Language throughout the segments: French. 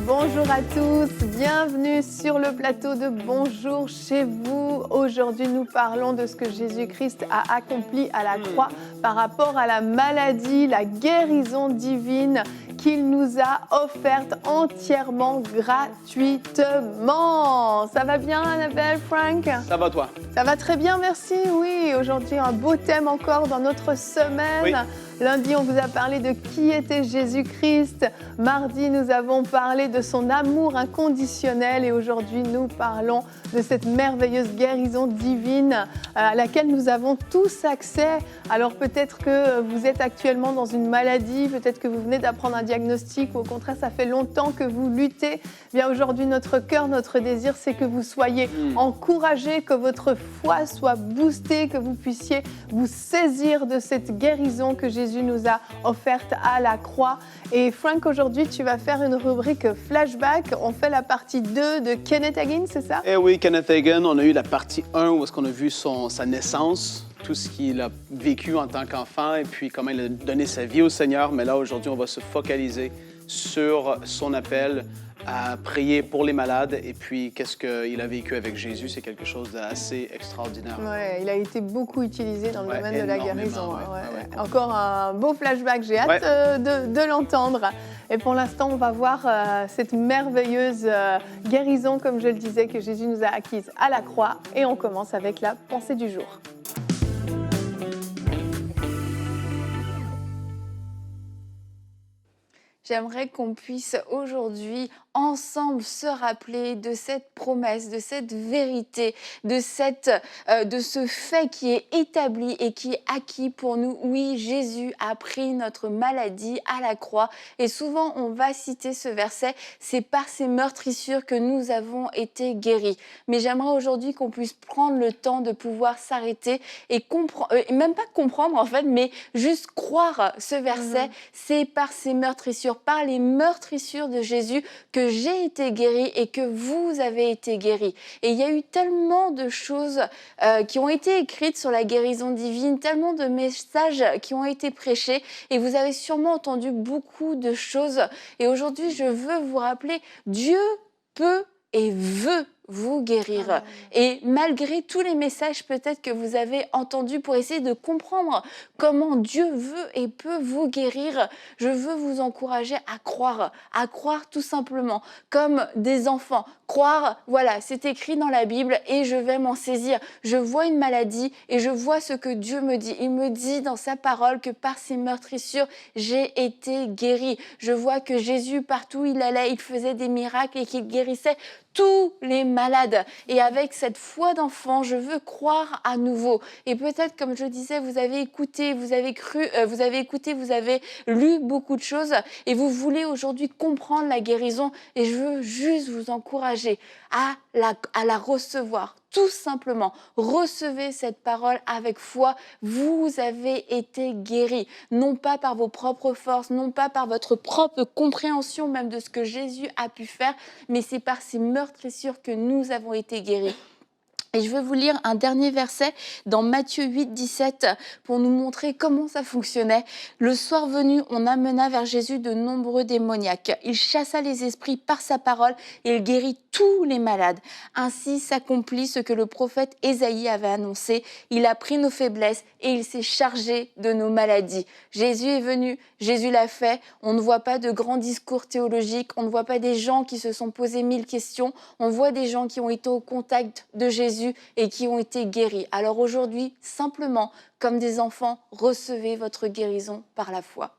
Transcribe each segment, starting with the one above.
Bonjour à tous, bienvenue sur le plateau de Bonjour chez vous. Aujourd'hui, nous parlons de ce que Jésus-Christ a accompli à la croix par rapport à la maladie, la guérison divine qu'il nous a offerte entièrement gratuitement. Ça va bien, Annabelle, Frank? Ça va toi? Ça va très bien, merci. Oui, aujourd'hui, un beau thème encore dans notre semaine. Oui. Lundi, on vous a parlé de qui était Jésus-Christ. Mardi, nous avons parlé de son amour inconditionnel. Et aujourd'hui, nous parlons de cette merveilleuse guérison divine à laquelle nous avons tous accès. Alors peut-être que vous êtes actuellement dans une maladie, peut-être que vous venez d'apprendre un diagnostic ou au contraire, ça fait longtemps que vous luttez. Bien aujourd'hui, notre cœur, notre désir, c'est que vous soyez encouragés, que votre foi soit boostée, que vous puissiez vous saisir de cette guérison que Jésus nous a offerte à la croix. Et Frank, aujourd'hui, tu vas faire une rubrique flashback. On fait la partie 2 de Kenneth Hagin, c'est ça? Eh oui, Kenneth Hagin, on a eu la partie 1 où est-ce qu'on a vu sa naissance, tout ce qu'il a vécu en tant qu'enfant et puis comment il a donné sa vie au Seigneur. Mais là, aujourd'hui, on va se focaliser sur son appel à prier pour les malades et puis qu'est-ce qu'il a vécu avec Jésus. C'est quelque chose d'assez extraordinaire. Ouais, il a été beaucoup utilisé dans le domaine de la guérison. Ouais. Encore un beau flashback, j'ai hâte de l'entendre. Et pour l'instant, on va voir cette merveilleuse guérison, comme je le disais, que Jésus nous a acquise à la croix. Et on commence avec la pensée du jour. J'aimerais qu'on puisse aujourd'hui ensemble se rappeler de cette promesse, de cette vérité, de ce fait qui est établi et qui est acquis pour nous. Oui, Jésus a pris notre maladie à la croix et souvent on va citer ce verset, c'est par ses meurtrissures que nous avons été guéris. Mais j'aimerais aujourd'hui qu'on puisse prendre le temps de pouvoir s'arrêter et même pas comprendre en fait, mais juste croire ce verset, c'est par ses meurtrissures, par les meurtrissures de Jésus que j'ai été guéri et que vous avez été guéri. Et il y a eu tellement de choses qui ont été écrites sur la guérison divine, tellement de messages qui ont été prêchés et vous avez sûrement entendu beaucoup de choses. Et aujourd'hui, je veux vous rappeler, Dieu peut et veut vous guérir. Et malgré tous les messages peut-être que vous avez entendus pour essayer de comprendre comment Dieu veut et peut vous guérir, je veux vous encourager à croire tout simplement, comme des enfants. Croire, voilà, c'est écrit dans la Bible et je vais m'en saisir. Je vois une maladie et je vois ce que Dieu me dit. Il me dit dans sa parole que par ses meurtrissures, j'ai été guéri. Je vois que Jésus, partout où il allait, il faisait des miracles et qu'il guérissait tous les malades. Et avec cette foi d'enfant, je veux croire à nouveau. Et peut-être, comme je disais, vous avez écouté, vous avez cru, vous avez écouté, vous avez lu beaucoup de choses et vous voulez aujourd'hui comprendre la guérison. Et je veux juste vous encourager à la recevoir. Tout simplement, recevez cette parole avec foi. Vous avez été guéris, non pas par vos propres forces, non pas par votre propre compréhension même de ce que Jésus a pu faire, mais c'est par ses meurtrissures que nous avons été guéris. Et je veux vous lire un dernier verset dans Matthieu 8, 17 pour nous montrer comment ça fonctionnait. Le soir venu, on amena vers Jésus de nombreux démoniaques. Il chassa les esprits par sa parole et il guérit tous les malades. Ainsi s'accomplit ce que le prophète Ésaïe avait annoncé. Il a pris nos faiblesses et il s'est chargé de nos maladies. Jésus est venu, Jésus l'a fait. On ne voit pas de grands discours théologiques, on ne voit pas des gens qui se sont posés 1000 questions. On voit des gens qui ont été au contact de Jésus et qui ont été guéris. Alors aujourd'hui, simplement, comme des enfants, recevez votre guérison par la foi.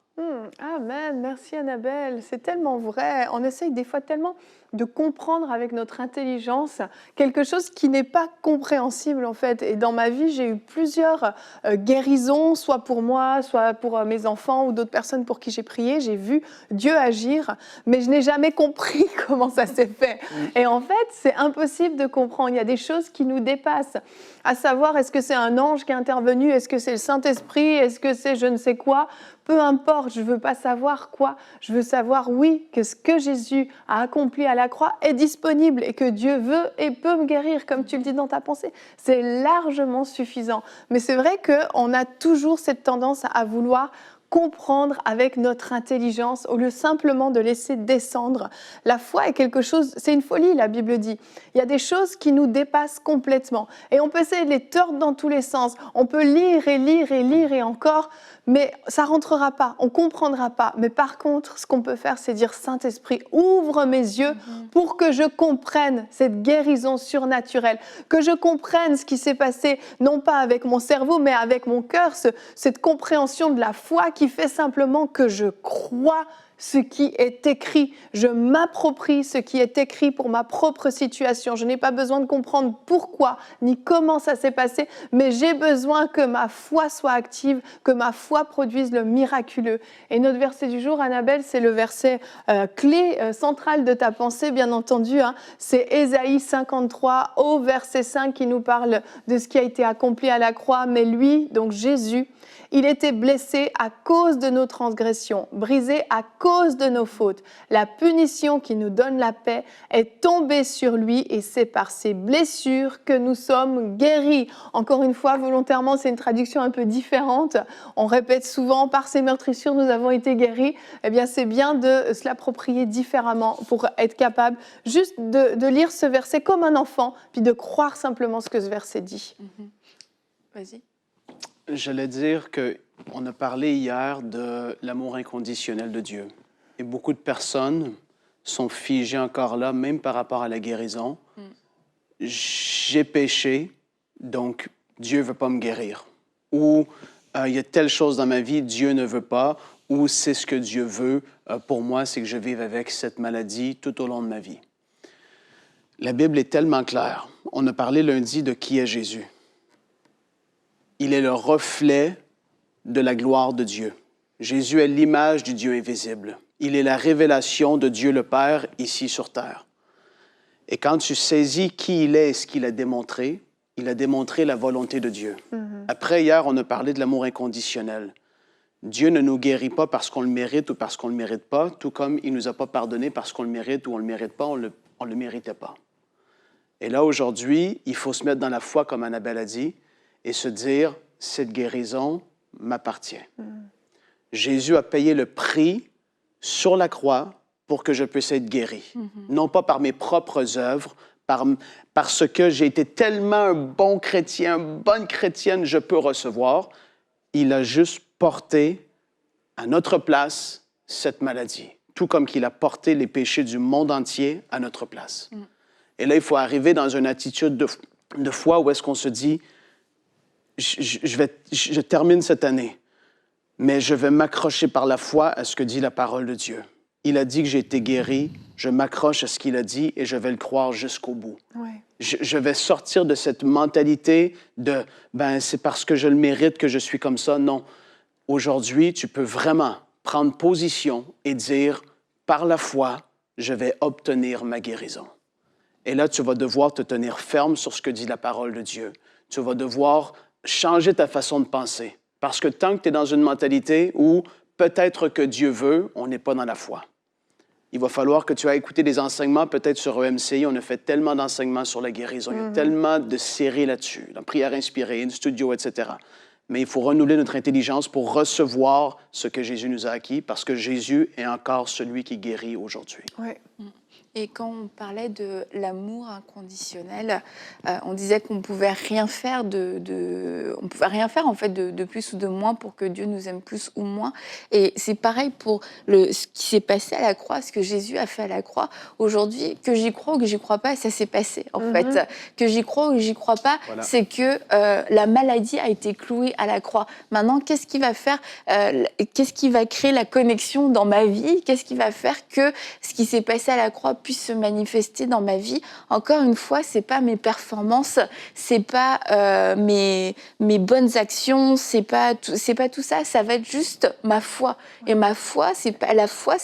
Amen, merci Annabelle, c'est tellement vrai. On essaye des fois tellement de comprendre avec notre intelligence quelque chose qui n'est pas compréhensible en fait. Et dans ma vie, j'ai eu plusieurs guérisons, soit pour moi, soit pour mes enfants ou d'autres personnes pour qui j'ai prié. J'ai vu Dieu agir, mais je n'ai jamais compris comment ça s'est fait. Et en fait, c'est impossible de comprendre. Il y a des choses qui nous dépassent. À savoir, est-ce que c'est un ange qui est intervenu? Est-ce que c'est le Saint-Esprit? Est-ce que c'est je ne sais quoi? Peu importe, je ne veux pas savoir quoi. Je veux savoir, oui, que ce que Jésus a accompli à la croix est disponible et que Dieu veut et peut me guérir, comme tu le dis dans ta pensée. C'est largement suffisant. Mais c'est vrai qu'on a toujours cette tendance à vouloir comprendre avec notre intelligence au lieu simplement de laisser descendre. La foi est quelque chose, c'est une folie, la Bible dit. Il y a des choses qui nous dépassent complètement et on peut essayer de les tordre dans tous les sens. On peut lire et lire et lire et encore, mais ça rentrera pas, on comprendra pas. Mais par contre, ce qu'on peut faire, c'est dire Saint-Esprit, ouvre mes yeux pour que je comprenne cette guérison surnaturelle, que je comprenne ce qui s'est passé, non pas avec mon cerveau, mais avec mon cœur, cette compréhension de la foi qui fait simplement que je crois ce qui est écrit. Je m'approprie ce qui est écrit pour ma propre situation. Je n'ai pas besoin de comprendre pourquoi ni comment ça s'est passé, mais j'ai besoin que ma foi soit active, que ma foi produise le miraculeux. Et notre verset du jour, Annabelle, c'est le verset clé central de ta pensée, bien entendu. C'est Ésaïe 53 au verset 5 qui nous parle de ce qui a été accompli à la croix. Mais lui, donc Jésus, il était blessé à cause de nos transgressions, brisé à cause de nos fautes. La punition qui nous donne la paix est tombée sur lui et c'est par ses blessures que nous sommes guéris. Encore une fois, volontairement, c'est une traduction un peu différente. On répète souvent, par ses meurtrissures, nous avons été guéris. Eh bien, c'est bien de se l'approprier différemment pour être capable juste de lire ce verset comme un enfant, puis de croire simplement ce que ce verset dit. Vas-y. J'allais dire qu'on a parlé hier de l'amour inconditionnel de Dieu. Et beaucoup de personnes sont figées encore là, même par rapport à la guérison. J'ai péché, donc Dieu ne veut pas me guérir. Ou il y a telle chose dans ma vie, Dieu ne veut pas. Ou c'est ce que Dieu veut pour moi, c'est que je vive avec cette maladie tout au long de ma vie. La Bible est tellement claire. On a parlé lundi de qui est Jésus. Il est le reflet de la gloire de Dieu. Jésus est l'image du Dieu invisible. Il est la révélation de Dieu le Père ici sur terre. Et quand tu saisis qui il est et ce qu'il a démontré la volonté de Dieu. Après, hier, on a parlé de l'amour inconditionnel. Dieu ne nous guérit pas parce qu'on le mérite ou parce qu'on ne le mérite pas, tout comme il ne nous a pas pardonné parce qu'on le mérite ou on ne le mérite pas, on ne le méritait pas. Et là, aujourd'hui, il faut se mettre dans la foi, comme Annabelle a dit, et se dire, cette guérison m'appartient. Jésus a payé le prix sur la croix pour que je puisse être guéri. Non pas par mes propres œuvres, parce que j'ai été tellement un bon chrétien, une bonne chrétienne, je peux recevoir. Il a juste porté à notre place cette maladie, tout comme qu'il a porté les péchés du monde entier à notre place. Et là, il faut arriver dans une attitude de foi où est-ce qu'on se dit, je termine cette année, mais je vais m'accrocher par la foi à ce que dit la parole de Dieu. Il a dit que j'ai été guéri, je m'accroche à ce qu'il a dit et je vais le croire jusqu'au bout. Ouais. Je vais sortir de cette mentalité de « c'est parce que je le mérite que je suis comme ça ». Non. Aujourd'hui, tu peux vraiment prendre position et dire « par la foi, je vais obtenir ma guérison ». Et là, tu vas devoir te tenir ferme sur ce que dit la parole de Dieu. Tu vas devoir changer ta façon de penser. Parce que tant que tu es dans une mentalité où peut-être que Dieu veut, on n'est pas dans la foi. Il va falloir que tu aies écouté des enseignements, peut-être sur EMCI. On a fait tellement d'enseignements sur la guérison. Il y a tellement de séries là-dessus, la prière inspirée, une studio, etc. Mais il faut renouveler notre intelligence pour recevoir ce que Jésus nous a acquis, parce que Jésus est encore celui qui guérit aujourd'hui. Oui. Et quand on parlait de l'amour inconditionnel, on disait qu'on ne pouvait rien faire on pouvait rien faire en fait de plus ou de moins pour que Dieu nous aime plus ou moins. Et c'est pareil pour ce qui s'est passé à la croix, ce que Jésus a fait à la croix. Aujourd'hui, que j'y crois ou que j'y crois pas, ça s'est passé en fait. Que j'y crois ou que j'y crois pas, voilà. C'est que la maladie a été clouée à la croix. Maintenant, qu'est-ce qui va faire, qu'est-ce qui va créer la connexion dans ma vie? Qu'est-ce qui va faire que ce qui s'est passé à la croix puisse se manifester dans ma vie. Encore une fois, c'est pas mes performances, c'est pas mes bonnes actions, c'est pas tout ça. Ça va être juste ma foi. Et ma foi, c'est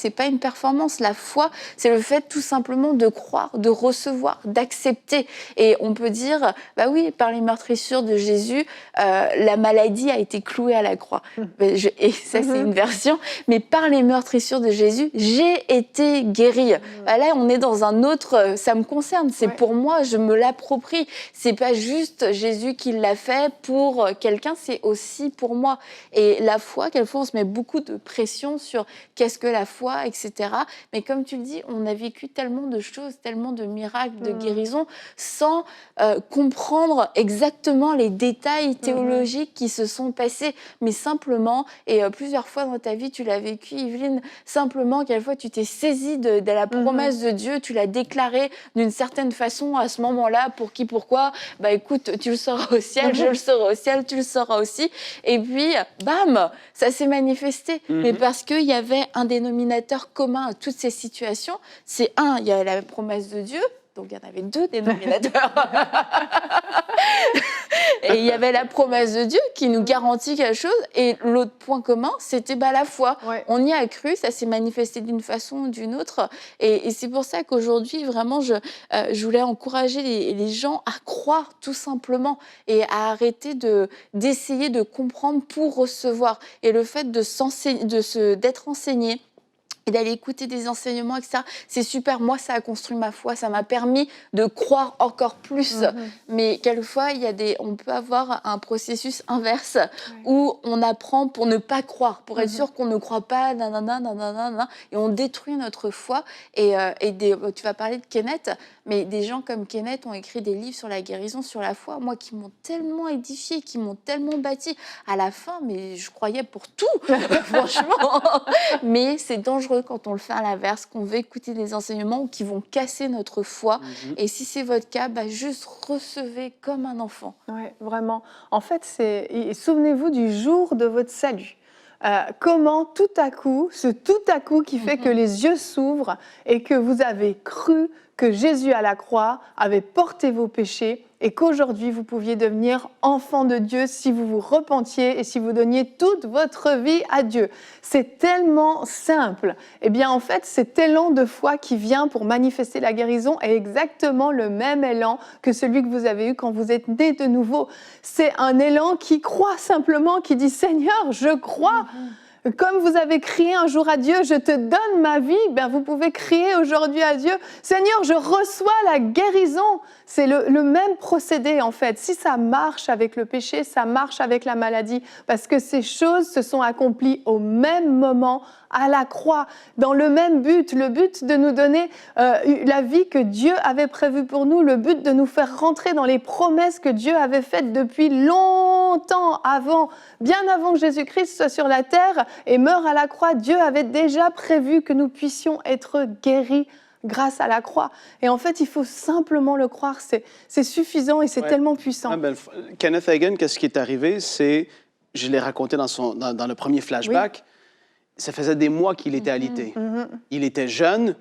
pas une performance. La foi, c'est le fait tout simplement de croire, de recevoir, d'accepter. Et on peut dire, bah oui, par les meurtrissures de Jésus, la maladie a été clouée à la croix. Et ça, c'est une version. Mais par les meurtrissures de Jésus, j'ai été guérie. Là, on est dans un autre... Ça me concerne, c'est pour moi, je me l'approprie. C'est pas juste Jésus qui l'a fait pour quelqu'un, c'est aussi pour moi. Et la foi, quelquefois, on se met beaucoup de pression sur qu'est-ce que la foi, etc. Mais comme tu le dis, on a vécu tellement de choses, tellement de miracles, de guérisons, sans comprendre exactement les détails théologiques qui se sont passés, mais simplement, et plusieurs fois dans ta vie, tu l'as vécu, Yveline, simplement, quelquefois, tu t'es saisie de la promesse de Dieu, tu l'as déclarée d'une certaine façon à ce moment-là, pour qui, pourquoi, bah écoute, tu le sauras au ciel, je le saurai au ciel, tu le sauras aussi, et puis, bam, ça s'est manifesté, mais parce qu'il y avait un dénominateur commun à toutes ces situations, c'est il y a la promesse de Dieu, donc il y en avait 2 dénominateurs. Et il y avait la promesse de Dieu qui nous garantit quelque chose. Et l'autre point commun, c'était la foi. On y a cru, ça s'est manifesté d'une façon ou d'une autre. Et c'est pour ça qu'aujourd'hui, vraiment, je voulais encourager les gens à croire tout simplement et à arrêter d'essayer de comprendre pour recevoir. Et le fait d'être enseigné, et d'aller écouter des enseignements, etc. C'est super. Moi, ça a construit ma foi. Ça m'a permis de croire encore plus. Mais quelquefois, on peut avoir un processus inverse où on apprend pour ne pas croire, pour être sûr qu'on ne croit pas, et on détruit notre foi. Et tu vas parler de Kenneth, mais des gens comme Kenneth ont écrit des livres sur la guérison, sur la foi, moi, qui m'ont tellement édifié, qui m'ont tellement bâti. À la fin, mais je croyais pour tout, franchement. Mais c'est dangereux quand on le fait à l'inverse, qu'on veut écouter des enseignements qui vont casser notre foi. Et si c'est votre cas, juste recevez comme un enfant. Oui, vraiment. En fait, souvenez-vous du jour de votre salut. Comment tout à coup qui fait que les yeux s'ouvrent et que vous avez cru que Jésus à la croix avait porté vos péchés et qu'aujourd'hui vous pouviez devenir enfant de Dieu si vous vous repentiez et si vous donniez toute votre vie à Dieu. C'est tellement simple. Eh bien, en fait, cet élan de foi qui vient pour manifester la guérison est exactement le même élan que celui que vous avez eu quand vous êtes né de nouveau. C'est un élan qui croit simplement, qui dit « Seigneur, je crois ». Comme vous avez crié un jour à Dieu, je te donne ma vie, vous pouvez crier aujourd'hui à Dieu, Seigneur, je reçois la guérison. C'est le même procédé en fait. Si ça marche avec le péché, ça marche avec la maladie, parce que ces choses se sont accomplies au même moment à la croix, dans le même but, le but de nous donner la vie que Dieu avait prévue pour nous, le but de nous faire rentrer dans les promesses que Dieu avait faites depuis longtemps avant, bien avant que Jésus-Christ soit sur la terre et meure à la croix. Dieu avait déjà prévu que nous puissions être guéris grâce à la croix. Et en fait, il faut simplement le croire. C'est suffisant et c'est tellement puissant. Kenneth Hagin, qu'est-ce qui est arrivé? Je l'ai raconté dans le premier flashback. Ça faisait des mois qu'il était alité. Il était jeune,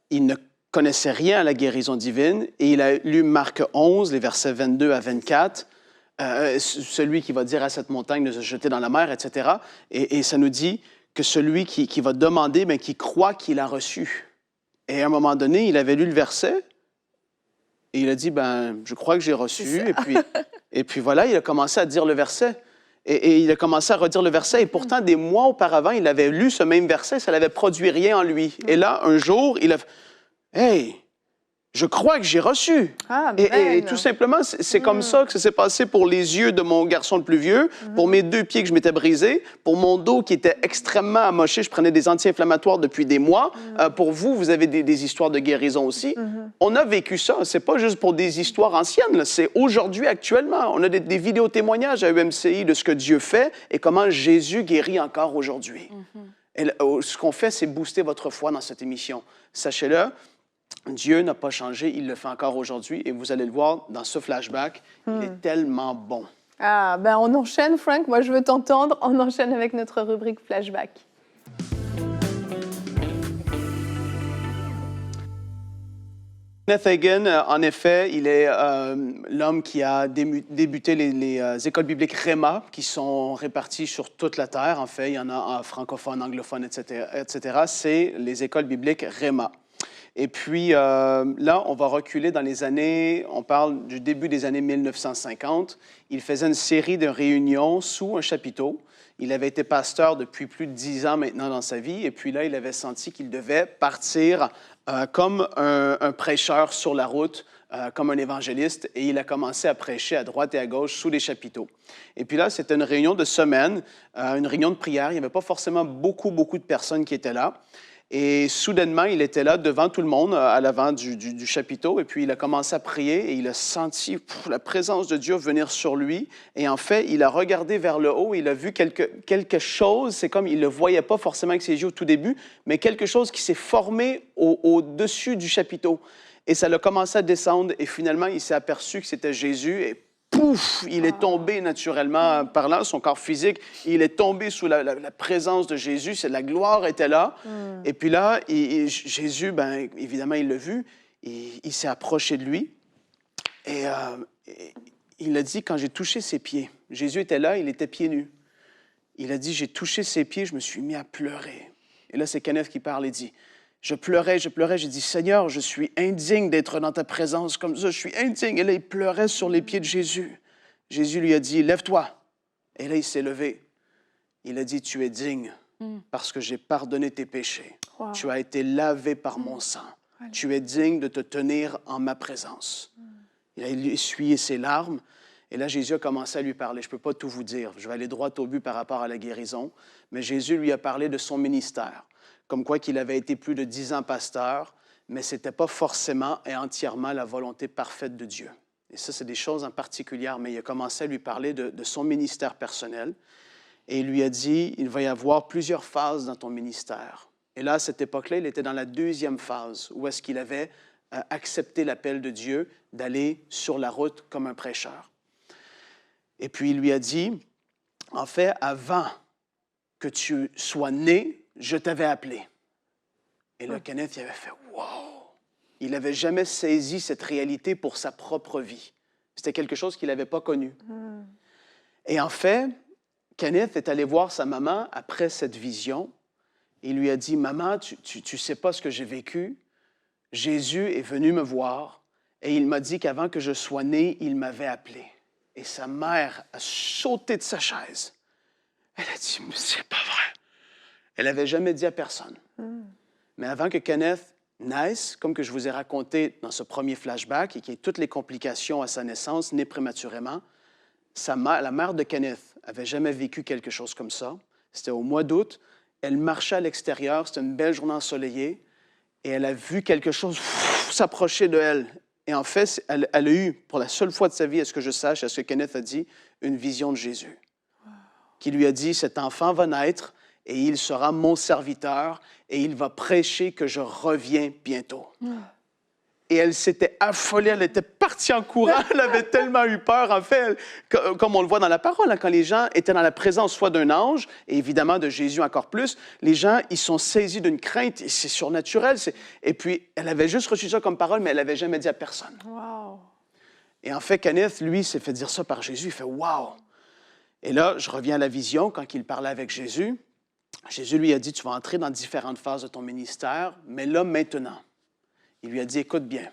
il ne connaissait rien à la guérison divine et il a lu Marc 11, les versets 22 à 24. Celui qui va dire à cette montagne de se jeter dans la mer, etc. Et ça nous dit que celui qui va demander, qui croit qu'il a reçu. Et à un moment donné, il avait lu le verset et il a dit, je crois que j'ai reçu. Et puis voilà, il a commencé à dire le verset. Et il a commencé à redire le verset. Et pourtant, des mois auparavant, il avait lu ce même verset, ça n'avait produit rien en lui. Et là, un jour, il a fait « Hey, je crois que j'ai reçu. » Et tout simplement, c'est comme ça que ça s'est passé pour les yeux de mon garçon le plus vieux, pour mes 2 pieds que je m'étais brisés, pour mon dos qui était extrêmement amoché. Je prenais des anti-inflammatoires depuis des mois. Pour vous, vous avez des histoires de guérison aussi. On a vécu ça. C'est pas juste pour des histoires anciennes. Là. C'est aujourd'hui, actuellement. On a des vidéos témoignages à UMCI de ce que Dieu fait et comment Jésus guérit encore aujourd'hui. Et ce qu'on fait, c'est booster votre foi dans cette émission. Sachez-le, Dieu n'a pas changé, il le fait encore aujourd'hui et vous allez le voir dans ce flashback, il est tellement bon. On enchaîne, Frank, moi je veux t'entendre, on enchaîne avec notre rubrique flashback. Kenneth Hagin, en effet, il est l'homme qui a débuté les écoles bibliques Rhéma, qui sont réparties sur toute la terre. En fait, il y en a en francophone, anglophone, etc. etc. C'est les écoles bibliques Rhéma. Et puis là, on va reculer dans les années, on parle du début des années 1950. Il faisait une série de réunions sous un chapiteau. Il avait été pasteur depuis plus de 10 ans maintenant dans sa vie. Et puis là, il avait senti qu'il devait partir comme un prêcheur sur la route, comme un évangéliste. Et il a commencé à prêcher à droite et à gauche sous les chapiteaux. Et puis là, c'était une réunion de semaine, une réunion de prière. Il n'y avait pas forcément beaucoup de personnes qui étaient là. Et soudainement, il était là devant tout le monde, à l'avant du chapiteau, et puis il a commencé à prier et il a senti la présence de Dieu venir sur lui. Et en fait, il a regardé vers le haut, il a vu quelque chose, c'est comme il ne le voyait pas forcément avec ses yeux au tout début, mais quelque chose qui s'est formé au-dessus du chapiteau. Et ça a commencé à descendre et finalement, il s'est aperçu que c'était Jésus et pouf, il est tombé naturellement parlant, son corps physique, il est tombé sous la présence de Jésus, la gloire était là. Et puis là, Jésus, bien évidemment, il l'a vu, il s'est approché de lui et il a dit, quand j'ai touché ses pieds, Jésus était là, il était pieds nus. Il a dit, j'ai touché ses pieds, je me suis mis à pleurer. Et là, c'est Kenneth qui parle et dit, je pleurais, j'ai dit, Seigneur, je suis indigne d'être dans ta présence comme ça, je suis indigne. Et là, il pleurait sur les pieds de Jésus. Jésus lui a dit, lève-toi. Et là, il s'est levé. Il a dit, tu es digne parce que j'ai pardonné tes péchés. Wow. Tu as été lavé par mon sang. Voilà. Tu es digne de te tenir en ma présence. Il a essuyé ses larmes. Et là, Jésus a commencé à lui parler. Je ne peux pas tout vous dire. Je vais aller droit au but par rapport à la guérison. Mais Jésus lui a parlé de son ministère. Comme quoi qu'il avait été plus de 10 ans pasteur, mais ce n'était pas forcément et entièrement la volonté parfaite de Dieu. Et ça, c'est des choses en particulier, mais il a commencé à lui parler de son ministère personnel. Et il lui a dit, il va y avoir plusieurs phases dans ton ministère. Et là, à cette époque-là, il était dans la deuxième phase, où est-ce qu'il avait accepté l'appel de Dieu d'aller sur la route comme un prêcheur. Et puis, il lui a dit, en fait, avant que tu sois né, je t'avais appelé. Et là, Kenneth, il avait fait « Wow! » Il n'avait jamais saisi cette réalité pour sa propre vie. C'était quelque chose qu'il n'avait pas connu. Et en fait, Kenneth est allé voir sa maman après cette vision. Il lui a dit « Maman, tu sais pas ce que j'ai vécu. Jésus est venu me voir et il m'a dit qu'avant que je sois né, il m'avait appelé. » Et sa mère a sauté de sa chaise. Elle a dit « Mais c'est pas vrai! » Elle n'avait jamais dit à personne. Mais avant que Kenneth naisse, comme que je vous ai raconté dans ce premier flashback, et qu'il y ait toutes les complications à sa naissance, né prématurément, la mère de Kenneth n'avait jamais vécu quelque chose comme ça. C'était au mois d'août. Elle marchait à l'extérieur. C'était une belle journée ensoleillée. Et elle a vu quelque chose s'approcher de elle. Et en fait, elle a eu, pour la seule fois de sa vie, à ce que je sache, à ce que Kenneth a dit, une vision de Jésus. Qui lui a dit, cet enfant va naître, et il sera mon serviteur, et il va prêcher que je reviens bientôt. Et elle s'était affolée, elle était partie en courant, elle avait tellement eu peur. En fait, comme on le voit dans la parole, hein, quand les gens étaient dans la présence soit d'un ange, et évidemment de Jésus encore plus, les gens, ils sont saisis d'une crainte, et c'est surnaturel. Et puis, elle avait juste reçu ça comme parole, mais elle n'avait jamais dit à personne. Wow. Et en fait, Kenneth, lui, s'est fait dire ça par Jésus, il fait « Wow! » Et là, je reviens à la vision, quand il parlait avec Jésus, Jésus lui a dit, tu vas entrer dans différentes phases de ton ministère, mais là, maintenant, il lui a dit, écoute bien,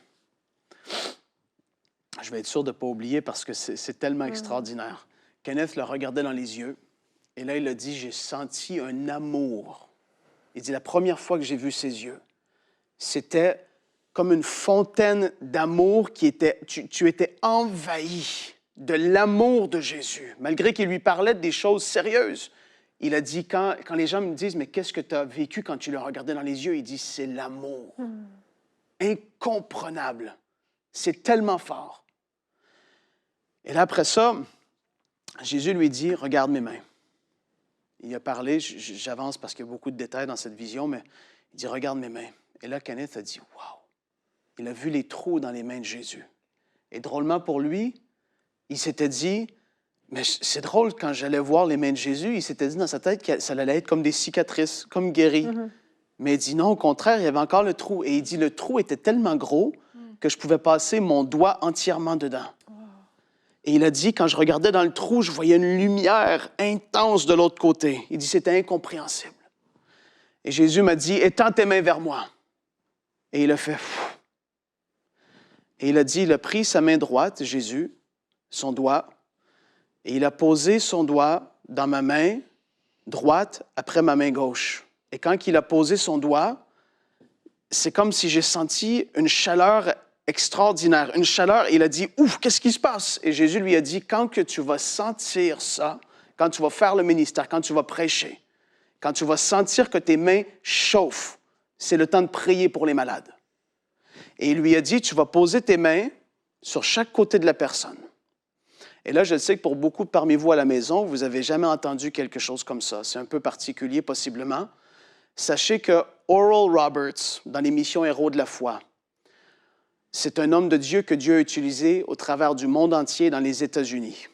je vais être sûr de ne pas oublier parce que c'est tellement extraordinaire. Kenneth le regardait dans les yeux, et là, il a dit, j'ai senti un amour. Il dit, la première fois que j'ai vu ses yeux, c'était comme une fontaine d'amour qui était, tu étais envahi de l'amour de Jésus, malgré qu'il lui parlait des choses sérieuses. Il a dit, quand les gens me disent, mais qu'est-ce que tu as vécu quand tu le regardais dans les yeux? Il dit, c'est l'amour. Incomprenable. C'est tellement fort. Et là, après ça, Jésus lui dit, regarde mes mains. Il a parlé, j'avance parce qu'il y a beaucoup de détails dans cette vision, mais il dit, regarde mes mains. Et là, Kenneth a dit, wow. Il a vu les trous dans les mains de Jésus. Et drôlement pour lui, il s'était dit, mais c'est drôle, quand j'allais voir les mains de Jésus, il s'était dit dans sa tête que ça allait être comme des cicatrices, comme guéri. Mais il dit non, au contraire, il y avait encore le trou. Et il dit, le trou était tellement gros que je pouvais passer mon doigt entièrement dedans. Et il a dit, quand je regardais dans le trou, je voyais une lumière intense de l'autre côté. Il dit, c'était incompréhensible. Et Jésus m'a dit, étends tes mains vers moi. Et il a fait, pfff. Et il a dit, il a pris sa main droite, Jésus, son doigt, et il a posé son doigt dans ma main droite après ma main gauche. Et quand il a posé son doigt, c'est comme si j'ai senti une chaleur extraordinaire, une chaleur, et il a dit, ouf, qu'est-ce qui se passe? Et Jésus lui a dit, quand que tu vas sentir ça, quand tu vas faire le ministère, quand tu vas prêcher, quand tu vas sentir que tes mains chauffent, c'est le temps de prier pour les malades. Et il lui a dit, tu vas poser tes mains sur chaque côté de la personne. Et là, je sais que pour beaucoup parmi vous à la maison, vous n'avez jamais entendu quelque chose comme ça. C'est un peu particulier, possiblement. Sachez que Oral Roberts, dans l'émission Héros de la foi, c'est un homme de Dieu que Dieu a utilisé au travers du monde entier dans les États-Unis.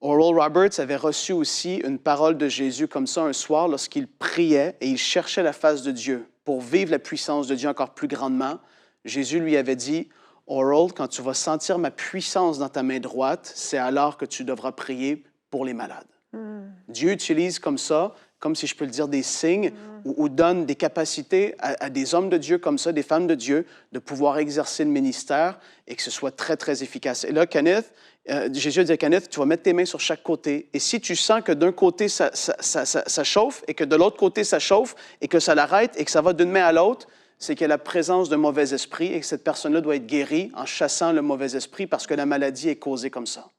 Oral Roberts avait reçu aussi une parole de Jésus comme ça un soir lorsqu'il priait et il cherchait la face de Dieu pour vivre la puissance de Dieu encore plus grandement. Jésus lui avait dit, « Oral, quand tu vas sentir ma puissance dans ta main droite, c'est alors que tu devras prier pour les malades. » Dieu utilise comme ça, comme si je peux le dire, des signes ou donne des capacités à des hommes de Dieu comme ça, des femmes de Dieu, de pouvoir exercer le ministère et que ce soit très, très efficace. Et là, Kenneth, Jésus a dit à Kenneth, tu vas mettre tes mains sur chaque côté. Et si tu sens que d'un côté, ça chauffe et que de l'autre côté, ça chauffe et que ça l'arrête et que ça va d'une main à l'autre, c'est qu'il y a la présence d'un mauvais esprit et que cette personne-là doit être guérie en chassant le mauvais esprit parce que la maladie est causée comme ça.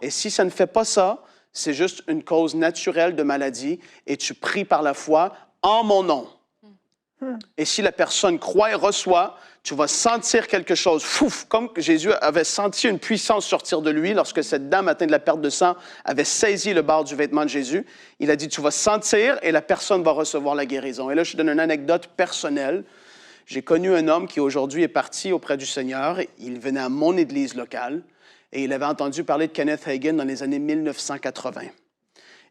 Et si ça ne fait pas ça, c'est juste une cause naturelle de maladie et tu pries par la foi en mon nom. Et si la personne croit et reçoit, tu vas sentir quelque chose, fouf, comme Jésus avait senti une puissance sortir de lui lorsque cette dame atteinte de la perte de sang avait saisi le bord du vêtement de Jésus. Il a dit, tu vas sentir et la personne va recevoir la guérison. Et là, je te donne une anecdote personnelle. J'ai connu un homme qui aujourd'hui est parti auprès du Seigneur. Il venait à mon église locale et il avait entendu parler de Kenneth Hagin dans les années 1980.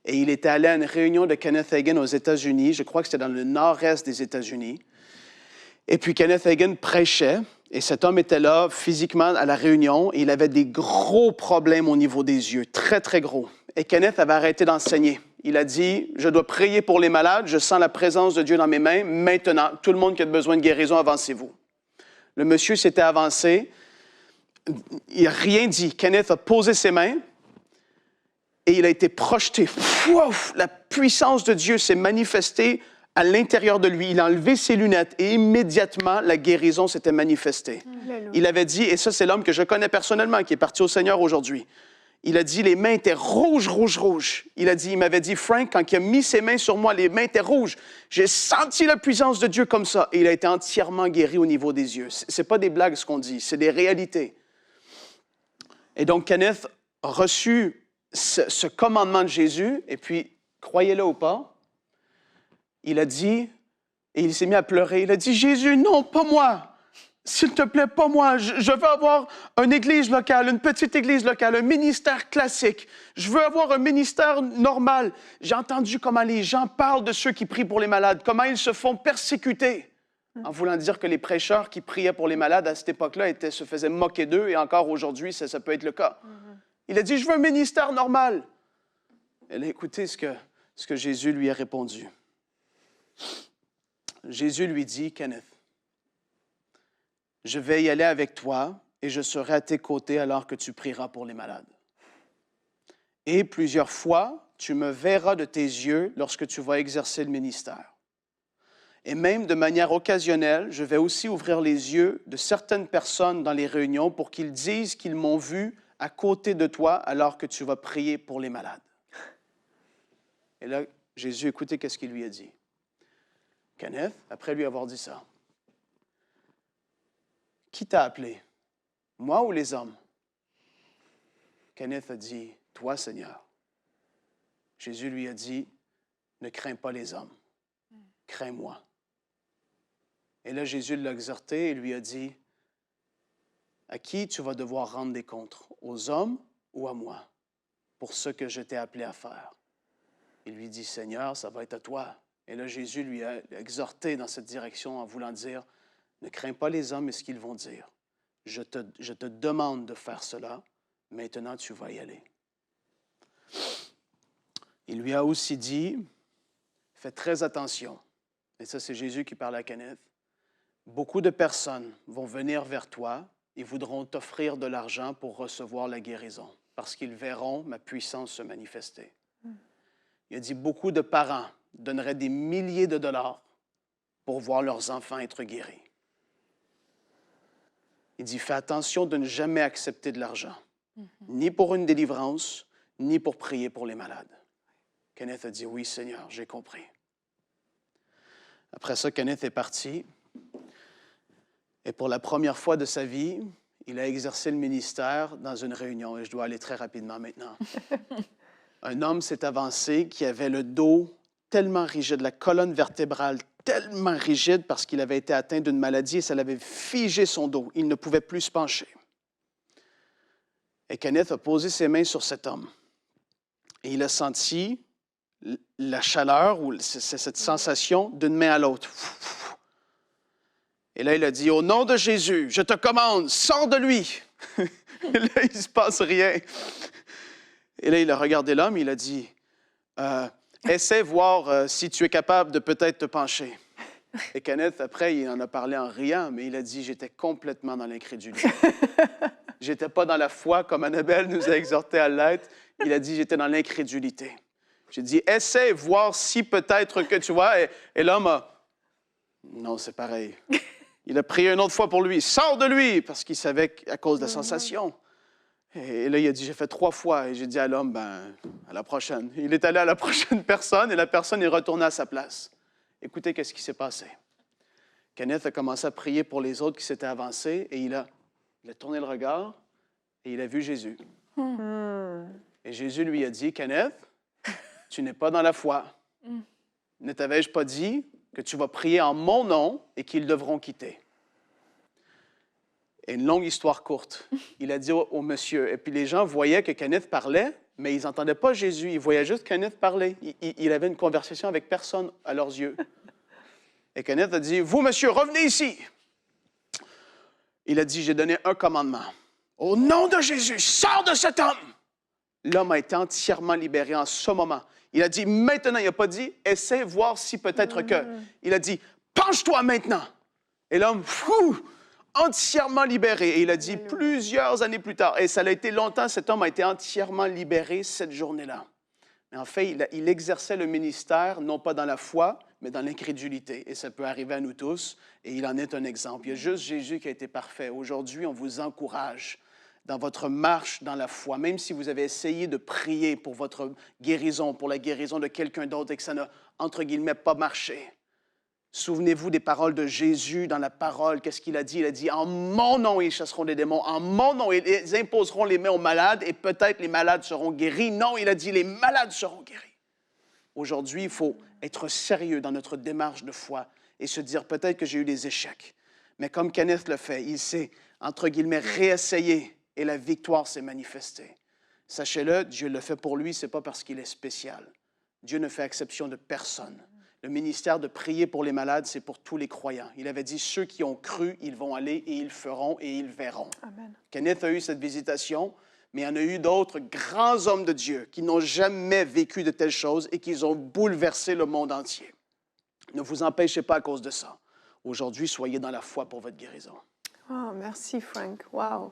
Et il était allé à une réunion de Kenneth Hagin aux États-Unis. Je crois que c'était dans le nord-est des États-Unis. Et puis Kenneth Hagin prêchait. Et cet homme était là physiquement à la réunion. Et il avait des gros problèmes au niveau des yeux, très, très gros. Et Kenneth avait arrêté d'enseigner. Il a dit, je dois prier pour les malades. Je sens la présence de Dieu dans mes mains. Maintenant, tout le monde qui a besoin de guérison, avancez-vous. Le monsieur s'était avancé. Il n'a rien dit. Kenneth a posé ses mains. Et il a été projeté. Ouf, la puissance de Dieu s'est manifestée à l'intérieur de lui. Il a enlevé ses lunettes et immédiatement, la guérison s'était manifestée. Alléluia. Il avait dit, et ça c'est l'homme que je connais personnellement, qui est parti au Seigneur aujourd'hui. Il a dit, les mains étaient rouges, rouges, rouges. Il m'avait dit, Frank, quand il a mis ses mains sur moi, les mains étaient rouges. J'ai senti la puissance de Dieu comme ça. Et il a été entièrement guéri au niveau des yeux. Ce n'est pas des blagues ce qu'on dit, c'est des réalités. Et donc, Kenneth a reçu ce commandement de Jésus, et puis, croyez-le ou pas, il a dit, et il s'est mis à pleurer, il a dit, Jésus, non, pas moi, s'il te plaît, pas moi, je veux avoir une église locale, une petite église locale, un ministère classique, je veux avoir un ministère normal. J'ai entendu comment les gens parlent de ceux qui prient pour les malades, comment ils se font persécuter, en voulant dire que les prêcheurs qui priaient pour les malades à cette époque-là se faisaient moquer d'eux, et encore aujourd'hui, ça peut être le cas. Il a dit, je veux un ministère normal. Elle a écouté ce que Jésus lui a répondu. Jésus lui dit, Kenneth, je vais y aller avec toi et je serai à tes côtés alors que tu prieras pour les malades. Et plusieurs fois, tu me verras de tes yeux lorsque tu vas exercer le ministère. Et même de manière occasionnelle, je vais aussi ouvrir les yeux de certaines personnes dans les réunions pour qu'ils disent qu'ils m'ont vu à côté de toi alors que tu vas prier pour les malades. Et là, Jésus, écoutez qu'est-ce qu'il lui a dit. Kenneth, après lui avoir dit ça, qui t'a appelé, moi ou les hommes? Kenneth a dit, toi, Seigneur. Jésus lui a dit, ne crains pas les hommes, crains-moi. Et là, Jésus l'a exhorté et lui a dit, à qui tu vas devoir rendre des comptes, aux hommes ou à moi, pour ce que je t'ai appelé à faire? Il lui dit, Seigneur, ça va être à toi. Et là, Jésus lui a exhorté dans cette direction en voulant dire, ne crains pas les hommes et ce qu'ils vont dire, je te demande de faire cela. Maintenant, tu vas y aller. » Il lui a aussi dit, « Fais très attention. » Et ça, c'est Jésus qui parle à Kenneth. « Beaucoup de personnes vont venir vers toi et voudront t'offrir de l'argent pour recevoir la guérison, parce qu'ils verront ma puissance se manifester. » Il a dit, beaucoup de parents donneraient des milliers de dollars pour voir leurs enfants être guéris. Il dit, fais attention de ne jamais accepter de l'argent, ni pour une délivrance, ni pour prier pour les malades. Kenneth a dit, oui, Seigneur, j'ai compris. Après ça, Kenneth est parti. Et pour la première fois de sa vie, il a exercé le ministère dans une réunion. Et je dois aller très rapidement maintenant. Un homme s'est avancé qui avait le dos tellement rigide, la colonne vertébrale tellement rigide parce qu'il avait été atteint d'une maladie et ça l'avait figé son dos. Il ne pouvait plus se pencher. Et Kenneth a posé ses mains sur cet homme. Et il a senti la chaleur ou cette sensation d'une main à l'autre. Et là, il a dit, « Au nom de Jésus, je te commande, sors de lui! » Et là, il ne se passe rien. Et là, il a regardé l'homme et il a dit, « Essaie voir si tu es capable de peut-être te pencher. » Et Kenneth, après, il en a parlé en riant, mais il a dit, « J'étais complètement dans l'incrédulité. » Je n'étais pas dans la foi, comme Annabelle nous a exhorté à l'être. Il a dit, « J'étais dans l'incrédulité. » J'ai dit, « Essaie voir si peut-être que tu vois. » Et l'homme a, « Non, c'est pareil. » Il a prié une autre fois pour lui. « Sors de lui! » Parce qu'il savait à cause de la sensation. Et là, il a dit, « J'ai fait 3 fois. » Et j'ai dit à l'homme, « Ben, à la prochaine. » Il est allé à la prochaine personne et la personne est retournée à sa place. Écoutez, qu'est-ce qui s'est passé? Kenneth a commencé à prier pour les autres qui s'étaient avancés et il a tourné le regard et il a vu Jésus. Et Jésus lui a dit, « Kenneth, tu n'es pas dans la foi. Ne t'avais-je pas dit que tu vas prier en mon nom et qu'ils devront quitter? » Et une longue histoire courte. Il a dit au monsieur, et puis les gens voyaient que Kenneth parlait, mais ils n'entendaient pas Jésus. Ils voyaient juste Kenneth parler. Il avait une conversation avec personne à leurs yeux. Et Kenneth a dit, « Vous, monsieur, revenez ici. » Il a dit, « J'ai donné un commandement. Au nom de Jésus, sors de cet homme. » L'homme a été entièrement libéré en ce moment. Il a dit, maintenant, il n'a pas dit, essaie voir si peut-être que. Il a dit, penche-toi maintenant. Et l'homme, entièrement libéré. Et il a dit plusieurs années plus tard, et ça a été longtemps, cet homme a été entièrement libéré cette journée-là. Mais en fait, il exerçait le ministère, non pas dans la foi, mais dans l'incrédulité. Et ça peut arriver à nous tous, et il en est un exemple. Il y a juste Jésus qui a été parfait. Aujourd'hui, on vous encourage dans votre marche dans la foi, même si vous avez essayé de prier pour votre guérison, pour la guérison de quelqu'un d'autre et que ça n'a, entre guillemets, pas marché. Souvenez-vous des paroles de Jésus dans la parole. Qu'est-ce qu'il a dit? Il a dit, « En mon nom, ils chasseront des démons. En mon nom, ils imposeront les mains aux malades et peut-être les malades seront guéris. » Non, il a dit, « Les malades seront guéris. » Aujourd'hui, il faut être sérieux dans notre démarche de foi et se dire, peut-être que j'ai eu des échecs. Mais comme Kenneth le fait, il s'est, entre guillemets, réessayé. Et la victoire s'est manifestée. Sachez-le, Dieu le fait pour lui, ce n'est pas parce qu'il est spécial. Dieu ne fait exception de personne. Le ministère de prier pour les malades, c'est pour tous les croyants. Il avait dit, ceux qui ont cru, ils vont aller et ils feront et ils verront. Amen. Kenneth a eu cette visitation, mais il y en a eu d'autres grands hommes de Dieu qui n'ont jamais vécu de telles choses et qui ont bouleversé le monde entier. Ne vous empêchez pas à cause de ça. Aujourd'hui, soyez dans la foi pour votre guérison. Oh, merci Frank. Wow.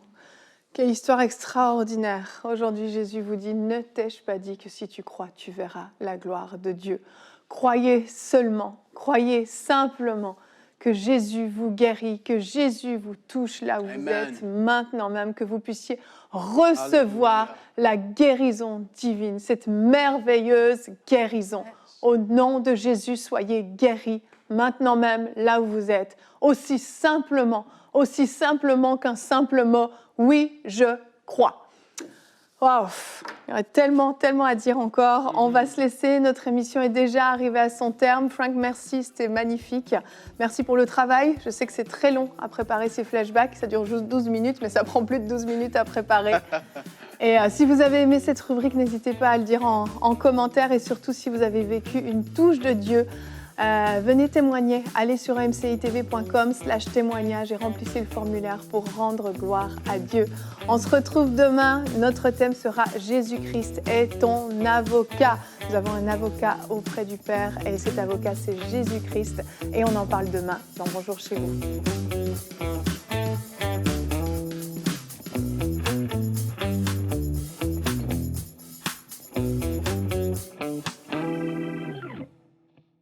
Quelle histoire extraordinaire. Aujourd'hui, Jésus vous dit, ne t'ai-je pas dit que si tu crois, tu verras la gloire de Dieu. Croyez seulement, croyez simplement que Jésus vous guérit, que Jésus vous touche là où Amen. Vous êtes maintenant même, que vous puissiez recevoir Alléluia. La guérison divine, cette merveilleuse guérison. Au nom de Jésus, soyez guéris maintenant même là où vous êtes, aussi simplement qu'un simple mot. Oui, je crois. Waouh, il y aurait tellement à dire encore. On va se laisser. Notre émission est déjà arrivée à son terme. Frank, merci, c'était magnifique. Merci pour le travail. Je sais que c'est très long à préparer ces flashbacks. Ça dure juste 12 minutes, mais ça prend plus de 12 minutes à préparer. Et si vous avez aimé cette rubrique, n'hésitez pas à le dire en commentaire. Et surtout, si vous avez vécu une touche de Dieu, Venez témoigner, allez sur mcitv.com/témoignage et remplissez le formulaire pour rendre gloire à Dieu. On se retrouve demain, notre thème sera Jésus-Christ est ton avocat. Nous avons un avocat auprès du Père et cet avocat c'est Jésus-Christ et on en parle demain dans Bonjour chez vous.